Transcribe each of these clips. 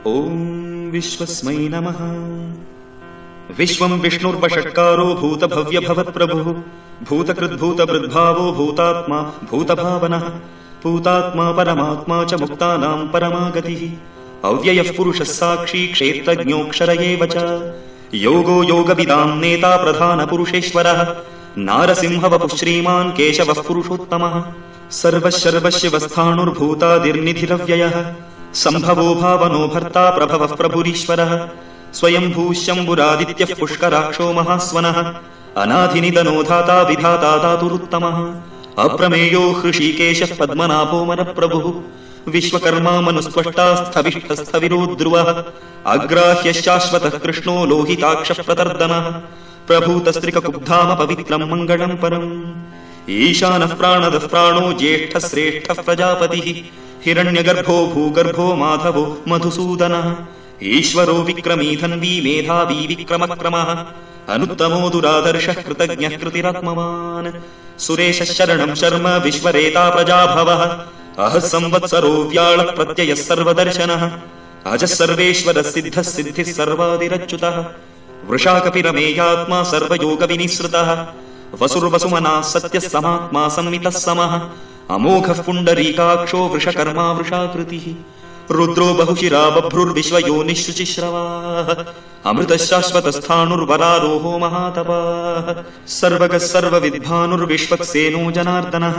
ॐ विश्वस्मै नमः। विश्वं विष्णुर्वषट्कारो भूतभव्यभवत्प्रभुः भूतकृद्भूतभृद्भावो भूतात्मा भूतभावनः भूतात्मा परमात्मा च मुक्तानां परमा गतिः अव्ययः पुरुषः साक्षी क्षेत्रज्ञोऽक्षर एव च योगो योगविदां नेता प्रधानपुरुषेश्वरः नारसिंहवपुः श्रीमान् केशवः पुरुषोत्तमः सर्वशर्वशिवस्थाणुर्भूतादिर्निधिरव्ययः सम्भवो भावनो भर्ता प्रभवः प्रभुरीश्वरः स्वयंभूः शम्भुरादित्यः पुष्कराक्षो महास्वनः अनाधिनिधनो धाता विधाता धातुरुत्तमः अप्रमेयो हृषीकेशः पद्मनाभो मनप्रभुः विश्वकर्मा मनुस्त्वष्टा स्थविष्ठस्थविरो ध्रुवः अग्राह्यः शाश्वतः कृष्णो लोहिताक्षः प्रतर्दनः प्रभूतस्त्रिककुब्धाम पवित्रं मङ्गलं परम् ईशानः प्राणदः प्राणो ज्येष्ठः श्रेष्ठः प्रजापतिः हिरण्यगर्भो भूगर्भो माधवो मधुसूदनः ईश्वरो विक्रमी धन्वी मेधावी विक्रमक्रमः अनुत्तमो दुरादर्शः कृतज्ञः कृतिरात्मवान् सुरेशः शरणं शर्म विश्वरेता प्रजाभवः अहः संवत्सरो व्याळः प्रत्ययः सर्वदर्शनः अजः सर्वेश्वरः सिद्धः सिद्धिः सर्वादिरच्युतः वृषाकपिरमेयात्मा सर्वयोगविनिसृतः वसुर्वसुमनः सत्यः समात्मा संमितः समः अमोघः पुण्डरीकाक्षो वृषकर्मा वृषाकृतिः रुद्रो बहुशिरा बभ्रुर्विश्वयोनिः शुचिश्रवाः अमृतः शाश्वतस्थाणुर्वरारोहो महातपाः सर्वगः सर्वविद्भानुर्विश्वक्सेनो जनार्दनः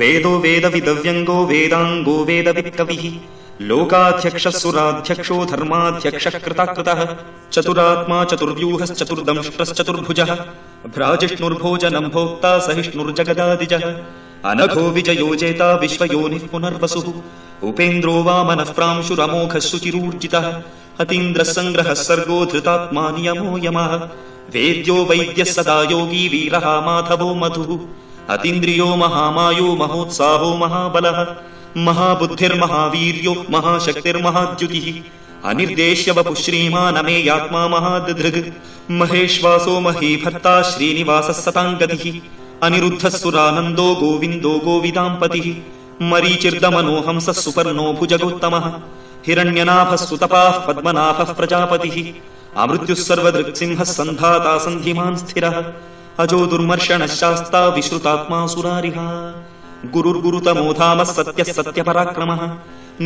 वेदो वेदविदव्यङ्गो वेदाङ्गो वेदवित्कविः लोकाध्यक्षः सुराध्यक्षो धर्माध्यक्षः कृताकृतः चतुरात्मा चतुर्व्यूहश्चतुर्दंष्ट्रश्चतुर्भुजः भ्राजिष्णुर्भोजनं भोक्ता सहिष्णुर्जगदादिजः अनघो विजयो जेता विश्वयोनिः पुनर्वसुः उपेन्द्रो वामनः प्रांशुरमोघः शुचिरूर्जितः अतीन्द्रः सङ्ग्रहः सर्गो धृतात्मा नियमो यमः वेद्यो वैद्यः सदा योगी वीरः माधवो मधुः अतीन्द्रियो महामायो महोत्साहो महाबलः महाबुद्धिर्महावीर्यो महाशक्तिर्महाद्युतिः अनिर्देश्य वपुः श्रीमानमेयात्मा महादधृग् महेश्वासो महीभर्ता श्रीनिवासः सताङ्गतिः अनिरुद्धः सुरानन्दो गोविन्दो गोविदाम्पतिः मरीचिर्दमनो हंसः सुपर्णो भुजगोत्तमः हिरण्यनाभः सुतपाः पद्मनाभः प्रजापतिः अमृत्युः सर्वदृक्सिंहः सन्धाता सन्धिमान् स्थिरः अजो दुर्मर्षणः शास्ता विश्रुतात्मा सुरारिः गुरुर्गुरुतमो धामः सत्यः सत्यपराक्रमः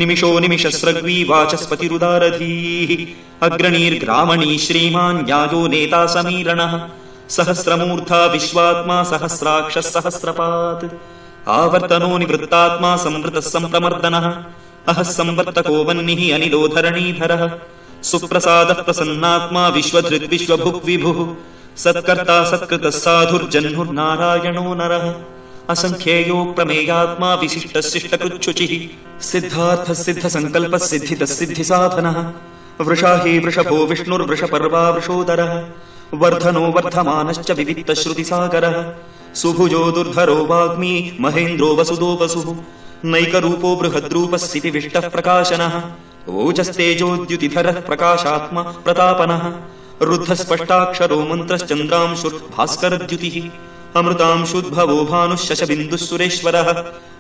निमिषो निमिषस्रग्वी वाचस्पतिरुदारधीः अग्रणीर्ग्रामणी श्रीमान् न्यायो नेता समीरणः सहस्रमूर्धा विश्वात्मा सहस्राक्षः सहस्रपात् आवर्तनो निवृत्तात्मा संवृतः सम्प्रमर्दनः अहः संवर्तको वह्निः अनिलो धरणीधरः सुप्रसादः प्रसन्नात्मा विश्वधृग् विश्वभुक् विभुः सत्कर्ता सत्कृतः साधुर्जह्नुर्नारायणो नरः असङ्ख्येयो प्रमेयात्मा विशिष्टः शिष्टकृच्छुचिः सिद्धार्थः सिद्धसङ्कल्पः सिद्धितः सिद्धिसाधनः वृषा हि वृषभो विष्णुर्वृषपर्वा वृषोदरः वर्धनो वर्धमानश्च विविक्तश्रुतिसागरः सुभुजो दुर्धरो वाग्मी महेन्द्रो वसुदो वसुः नैकरूपो बृहद्रूपः स्थितिविष्टः प्रकाशनः ओजस्तेजोद्युतिधरः प्रकाशात्मा प्रतापनः रुद्धस्पष्टाक्षरो मन्त्रश्चन्द्रांशुर्भास्करद्युतिः अमृतांशुद्भवो भानुः शशबिन्दुः सुरेश्वरः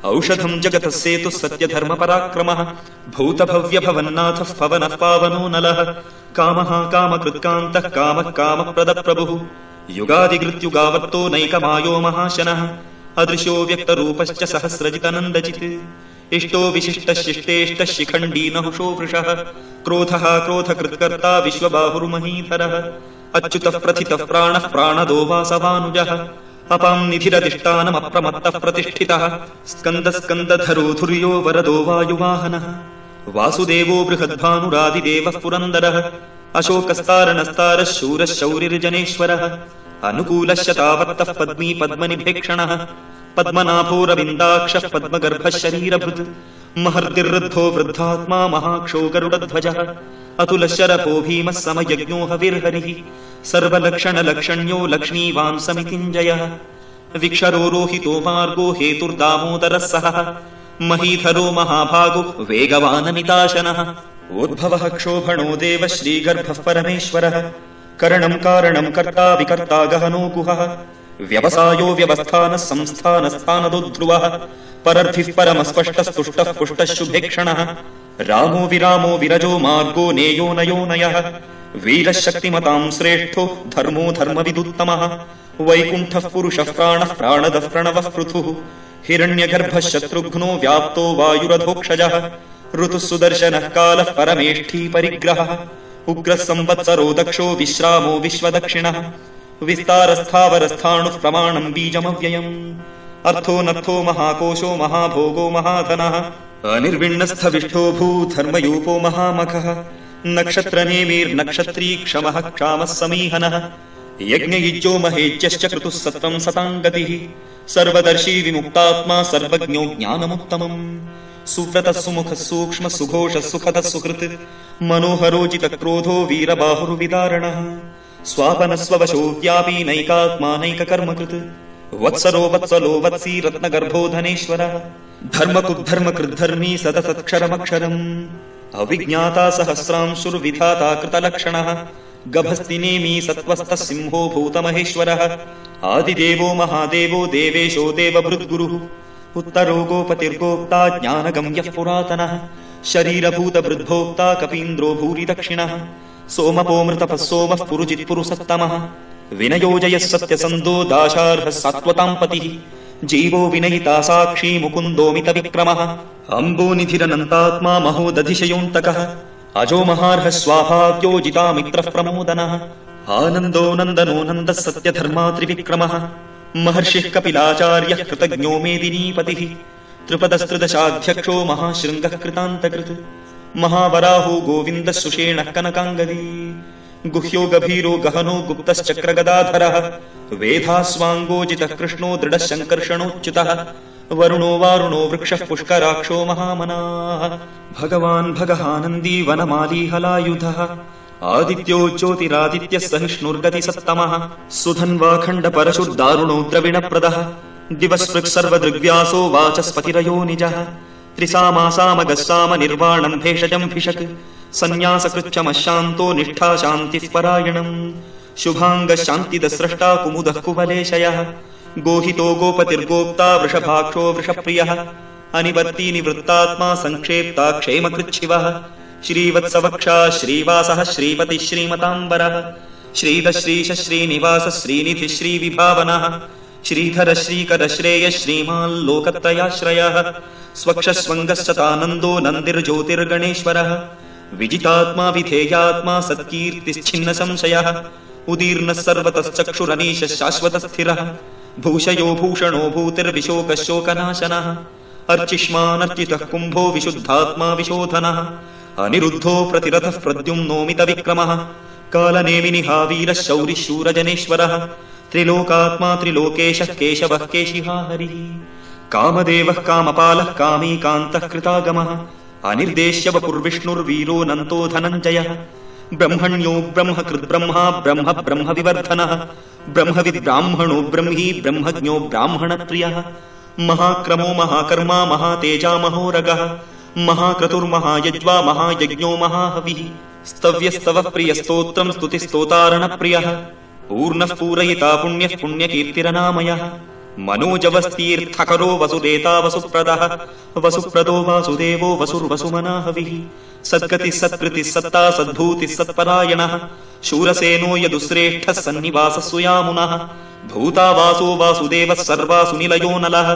औषधं जगतः सेतुः सत्यधर्मपराक्रमः भूतभव्यभवन्नाथः पवनः पावनो नलः कामः कामकृत्कान्तः कामः कामप्रदप्रभुः युगादिकृत्युगावर्तो नैकमायो महाशनः अदृशो व्यक्तरूपश्च सहस्रजितनन्दचित् इष्टो विशिष्टः शिष्टेष्टः शिखण्डी नहुषो वृषः क्रोधः क्रोधकृत्कर्ता विश्वबाहुर्महीधरः अच्युतः प्रथितः प्राणः प्राणदो वासवानुजः अपां निधिरधिष्ठानमप्रमत्तः प्रतिष्ठितः स्कन्दस्कन्दधरो धुर्यो वरदो वायुवाहनः वासुदेवो बृहद्भानुरादिदेवः पुरन्दरः अशोकस्तारणस्तारः शूरः शौरिर्जनेश्वरः अनुकूलः शतावर्तः पद्मी पद्मनिभेक्षणः पद्मनाभोरविन्दाक्षः पद्मगर्भः शरीरभृत् महर्दिर्वृद्धो वृद्धात्मा महाक्षो गरुडध्वजः अतुलः शरभो भीमः समयज्ञो हविर्हरिः सर्वलक्षणलक्षण्यो लक्ष्मीवान् समितिञ्जयः विक्षरो रोहितो मार्गो हेतुर्दामोदरः सहः महीधरो महाभागो वेगवानमिताशनः उद्भवः क्षोभणो देवः श्रीगर्भः परमेश्वरः करणं कारणं कर्ता विकर्ता गहनो गुहः व्यवसायो व्यवस्थानः संस्थानस्थानदो ध्रुवः परर्थिः परमस्पष्टस्तुष्टः पुष्टः शुभेक्षणः रामो विरामो विरजो मार्गो नेयो नयो नयः वीरः शक्तिमतां श्रेष्ठो धर्मो धर्मविदुत्तमः वैकुण्ठः पुरुषः प्राणः प्राणदः प्रणवः पृथुः हिरण्यगर्भः शत्रुघ्नो व्याप्तो वायुरधोक्षजः ऋतुः सुदर्शनः कालः परमेष्ठी परिग्रहः उग्रः संवत्सरो दक्षो विश्रामो विश्वदक्षिणः विस्तारस्थावरस्थाणुः प्रमाणम् बीजमव्ययम् अर्थो नर्थो महाकोशो महाभोगो महाधनः अनिर्विण्णस्थविष्ठो भूधर्मयूपो महामखः नक्षत्रनेमिर्नक्षत्री क्षमः क्षामः समीहनः यज्ञयुज्यो महेज्यश्च क्रतुः सत्त्वम् सताङ्गतिः सर्वदर्शी विमुक्तात्मा सर्वज्ञो ज्ञानमुत्तमम् सुव्रतः सुमुखः सूक्ष्मः सुघोषः सुखदः सुहृत् मनोहरोजितक्रोधो वीरबाहुर्विदारणः स्वापनस्ववशो व्यापी नैकात्मा नैककर्मकृत् वत्सरो वत्सलो वत्सी रत्नगर्भो धनेश्वरः धर्मकुद्धर्मकृद्धर्मी सतसत्क्षरमक्षरम् अविज्ञाता सहस्रांशुर्विधाता कृतलक्षणः गभस्तिनेमी सत्त्वस्तः सिंहो भूतमहेश्वरः आदिदेवो महादेवो देवेशो देवभृद्गुरुः उत्तरो गोपतिर्गोप्ता ज्ञानगम्यः पुरातनः शरीरभूतभृद्भोक्ता कपीन्द्रो भूरि दक्षिणः सोमपोमृतपः सोमः पुरुजित्पुरुसत्तमः विनयोजयः सत्यसन्धो दाशार्हः सात्वतां पतिः जीवो विनयिता साक्षी मुकुन्दोमितविक्रमः अम्बोनिधिरनन्तात्मा महोदधिशयोऽन्तकः अजो महार्हः स्वाभाव्यो जितामित्रः प्रमोदनः आनन्दो नन्दनो नन्दः सत्यधर्मात्रिविक्रमः महर्षिः कपिलाचार्यः कृतज्ञो मेदिनीपतिः त्रिपदस्त्रिदशाध्यक्षो महाशृङ्गः कृतान्तकृत् महावराहो गोविन्दः सुषेणः कनकाङ्गदी गुह्यो गभीरो गहनो गुप्तश्चक्रगदाधरः वेधास्वाङ्गोजितः कृष्णो दृढः शङ्कर्षणोच्युतः वरुणो वारुणो वृक्षः पुष्कराक्षो महामनाः भगवान् भगहानन्दी वनमाली हलायुधः आदित्यो ज्योतिरादित्यः सहिष्णुर्गतिसत्तमः सुधन्वाखण्डपरशुर्दारुणो द्रविणप्रदः दिवस्पृक् सर्वदृग्व्यासो वाचस्पतिरयो निजः त्रिसामासामगस्साम निर्वाणम् भेषजम् भिषक् सन्न्यासकृच्छमशान्तो निष्ठा शान्तिः परायणम् शुभाङ्गः शान्तिदस्रष्टा कुमुदः कुवलेशयः गोहितो गोपतिर्गोप्ता वृषभाक्षो वृषप्रियः अनिवर्ती निवृत्तात्मा संक्षेप्ता क्षेमकृच्छिवः श्रीवत्सवक्षा श्रीवासः श्रीपतिः श्रीमताम्बरः श्रीधः श्रीशः श्रीनिवासः श्रीनिधिः श्रीविभावनः श्रीधर श्रीकर श्रेयः श्रीमाल्लोकत्रयाश्रयः स्वक्षस्वङ्गश्चतानन्दो नन्दिर्ज्योतिर्गणेश्वरः विजितात्मा विधेयात्मा सत्कीर्तिश्छिन्न संशयः उदीर्णः सर्वतश्चक्षुरनीशः शाश्वतस्थिरः भूषयो भूषणो भूतिर्विशोकः शोकनाशनः अर्चिष्मानर्चितः कुम्भो विशुद्धात्मा विशोधनः अनिरुद्धो प्रतिरथः प्रद्युम्नोमितविक्रमः कालनेमिनिहा वीरः शौरिः शूरजनेश्वरः त्रिलोकात्मा त्रिलोकेशः केशवः केशिहा हरिः कामदेवः कामपालः कामीकान्तः कृतागमः अनिर्देश्य वपुर्विष्णुर्वीरो नन्तो धनञ्जयः ब्रह्मण्यो ब्रह्मकृद्ब्रह्मा ब्रह्म ब्रह्मविवर्धनः ब्रह्मविद्ब्राह्मणो ब्रह्मी ब्रह्मज्ञो ब्राह्मणप्रियः महाक्रमो महाकर्मा महातेजा महोरगः महाक्रतुर्महायज्वा महायज्ञो महाहविः स्तव्यस्तवः प्रियस्तोत्रम् स्तुतिस्तोतारणप्रियः पूर्णः पूरयिता पुण्यः पुण्यकीर्तिरनामयः मनोजवस्तीर्थकरो वसुदेता वसुप्रदः वसुप्रदो वासुदेवो वसुर्वसुमनाहविः सद्गतिः सत्कृतिः सत्ता सद्भूतिः सत्परायणः शूरसेनो यदुश्रेष्ठः सन्निवासः सुयामुनः भूता वासो वासुदेवः सर्वासु निलयो नलः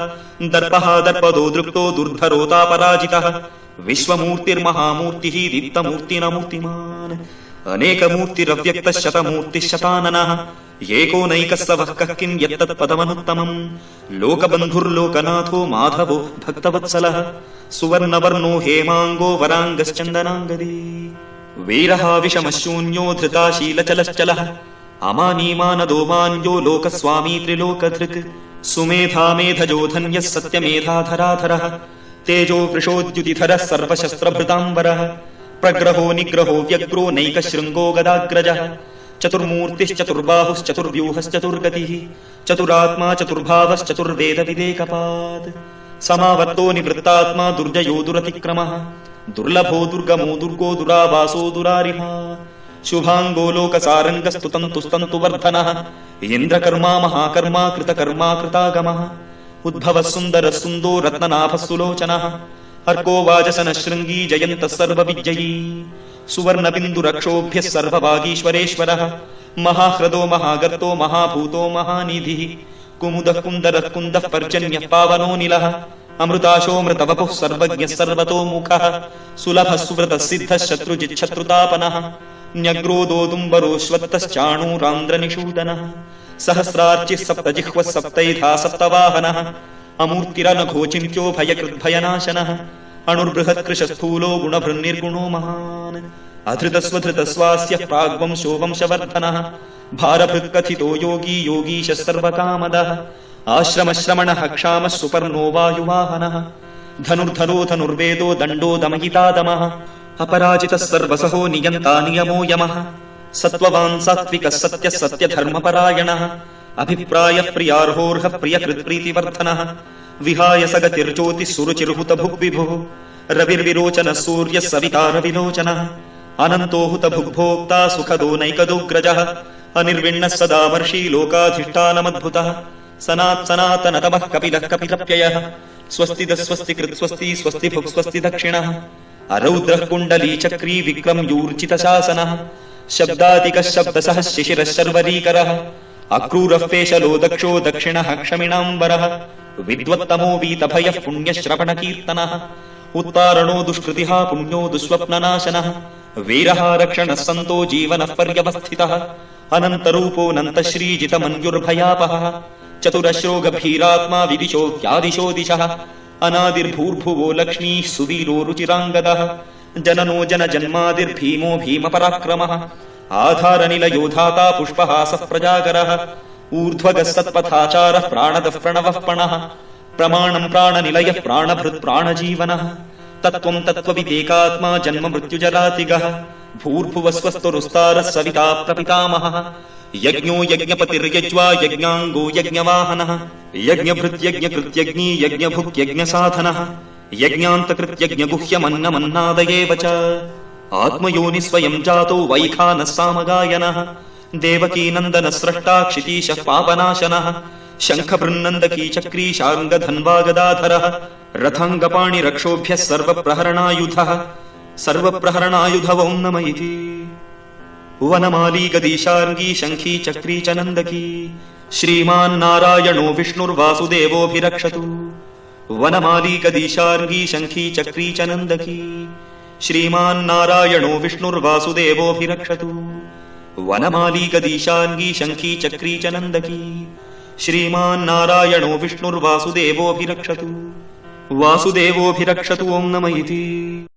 दर्पः दर्पदो दृप्तो दुर्धरोतापराजितः विश्वमूर्तिर्महामूर्तिः दीप्तमूर्तिनमूर्तिमान् अनेकमूर्तिरव्यक्तः शतमूर्तिः शताननः एकोनैकः स वः कः किम् यत्तत्पदमनुत्तमम् लोकबन्धुर्लोकनाथो माधवो भक्तवत्सलः सुवर्णवर्णो हेमाङ्गो वराङ्गश्चन्दनाङ्गदी वीरः विषमशून्यो धृताशीलचलश्चलः अमानीमानदो मान्यो लोकस्वामी त्रिलोकधृक् सुमेधा मेधजो धन्यः सत्यमेधाधराधरः तेजो वृषोद्युतिधरः सर्वशस्त्रभृताम्बरः प्रग्रहो निग्रहो व्यग्रो नैकशृङ्गो गदाग्रजः चतुर्मूर्तिश्चतुर्बाहुश्चतुर्व्यूहश्चतुर्गतिः चतुरात्मा चतुर्भावश्चतुर्वेदविदेकपात् समावर्तो निवृत्तात्मा दुर्जयो दुरतिक्रमः दुर्लभो दुर्गमो दुर्गो दुरावासो दुरारिहा शुभाङ्गो लोकसारङ्गस्तुतन्तुस्तन्तु वर्धनः इन्द्रकर्मा महाकर्मा कृतकर्मा कृतागमः उद्भवः सुन्दरः सुन्दो रत्ननाभः सुलोचनः अर्को वाजसन शृंगी जयन्तः सर्वविजयी सुवर्णबिन्दुरक्षोभ्यः सर्ववागीश्वरेश्वरः महाह्रदो महागर्तो महाभूतो महानिधिः कुमुदः कुन्दरः कुन्दः पर्जन्यः पावनो निलः अमृताशोऽमृतवपुः सर्वज्ञः सर्वतोमुखः सुलभः सुव्रतः सिद्धः शत्रुजिच्छत्रुतापनः न्यग्रोदोदुम्बरोऽश्वत्थश्चाणूरान्द्रनिषूदनः सहस्रार्चिः सप्तजिह्वः सप्तैधा सप्तवाहनः अमूर्तिरनघोचिन्त्यो भयकृद्भयनाशनः अणुर्बृहत्कृशस्थूलो गुणभृन्निर्गुणो महान् अधृतस्वधृतस्वास्यः प्राग्वंशो वंशवर्धनः भारभृत्कथितो योगी योगीशः सर्वकामदः आश्रमश्रमणः क्षामः सुपर्णो वायुवाहनः धनुर्धरो धनुर्वेदो दण्डो दमयितादमः अपराजितः सर्वसहो नियन्ता नियमो यमः सत्त्ववान् सात्विकः सत्यः सत्यधर्मपरायणः अभिप्रायः प्रियार्होर्हः प्रियकृत्प्रीतिवर्धनः विहाय सगतिर्ज्योतिः सुरुचिर्हुतभुग्विभुः रविर्विरोचनः सूर्यः सविता रविलोचनः अनन्तो हुतभुग्भोक्ता सुखदो नैकदोऽग्रजः अनिर्विण्णः सदा वर्षी लोकाधिष्ठानमद्भुतः सनात्सनातनतमः कपिलः कपिलप्ययः स्वस्तिदस्वस्तिकृत् स्वस्ति स्वस्तिभुक् स्वस्ति दक्षिणः अरौद्रः कुण्डली चक्री विक्रम्यूर्जितशासनः शब्दादिकः शब्दसः शिशिरः शर्वरीकरः अक्रूरः पेशलो दक्षो दक्षिणः क्षमिणाम्बरः विद्वत्तमो वीतभयः पुण्यश्रवणकीर्तनः उत्तारणो दुष्कृतिः पुण्यो दुःस्वप्ननाशनः वीरः रक्षणः सन्तो जीवनः पर्यवस्थितः अनन्तरूपोऽनन्तश्रीजितमन्युर्भयापहः चतुरश्रो गभीरात्मा विदिशो ह्यादिशो दिशः अनादिर्भूर्भुवो लक्ष्मीः सुवीरो रुचिराङ्गदः जननो जनजन्मादिर्भीमो भीमपराक्रमः आधारनिलयो धाता पुष्पहासः प्रजागरः ऊर्ध्वगः सत्पथाचारः प्राणदः प्रणवः पणः प्रमाणम् प्राणनिलयः प्राणभृत् प्राणजीवनः तत्त्वम् तत्त्वविदेकात्मा जन्म मृत्युजरातिगः भूर्भुवस्वस्तुरुस्तारः सविता प्रपितामहः यज्ञो यज्ञपतिर्यज्वा यज्ञाङ्गो यज्ञवाहनः यज्ञभृत्यज्ञकृत्यज्ञी यज्ञभुक्यज्ञसाधनः यज्ञान्तकृत्यज्ञगुह्यमन्नमन्नादयेव च आत्मयोनि स्वयं जातो वैखानः सामगायनः देवकीनन्दनः स्रष्टा क्षितीशः पापनाशनः शङ्खबृन्नन्दकी चक्री शार्ङ्गधन्वागदाधरः रथाङ्गपाणिरक्षोभ्यः सर्वप्रहरणायुधः सर्वप्रहरणायुधवौ नम इति वनमाली गदीशार्ङ्गी शङ्खी चक्री च नन्दकी श्रीमान्नारायणो विष्णुर्वासुदेवोऽभिरक्षतु वनमाली गदीशार्ङ्गी शङ्खी चक्री च नन्दकी श्रीमान्नारायणो विष्णुर्वासुदेवोऽभिरक्षतु वनमाली गदीशार्ङ्गी शङ्खी चक्री च नन्दकी श्रीमान्नारायणो विष्णुर्वासुदेवोऽभिरक्षतु वासुदेवोऽभिरक्षतु ओं नम इति।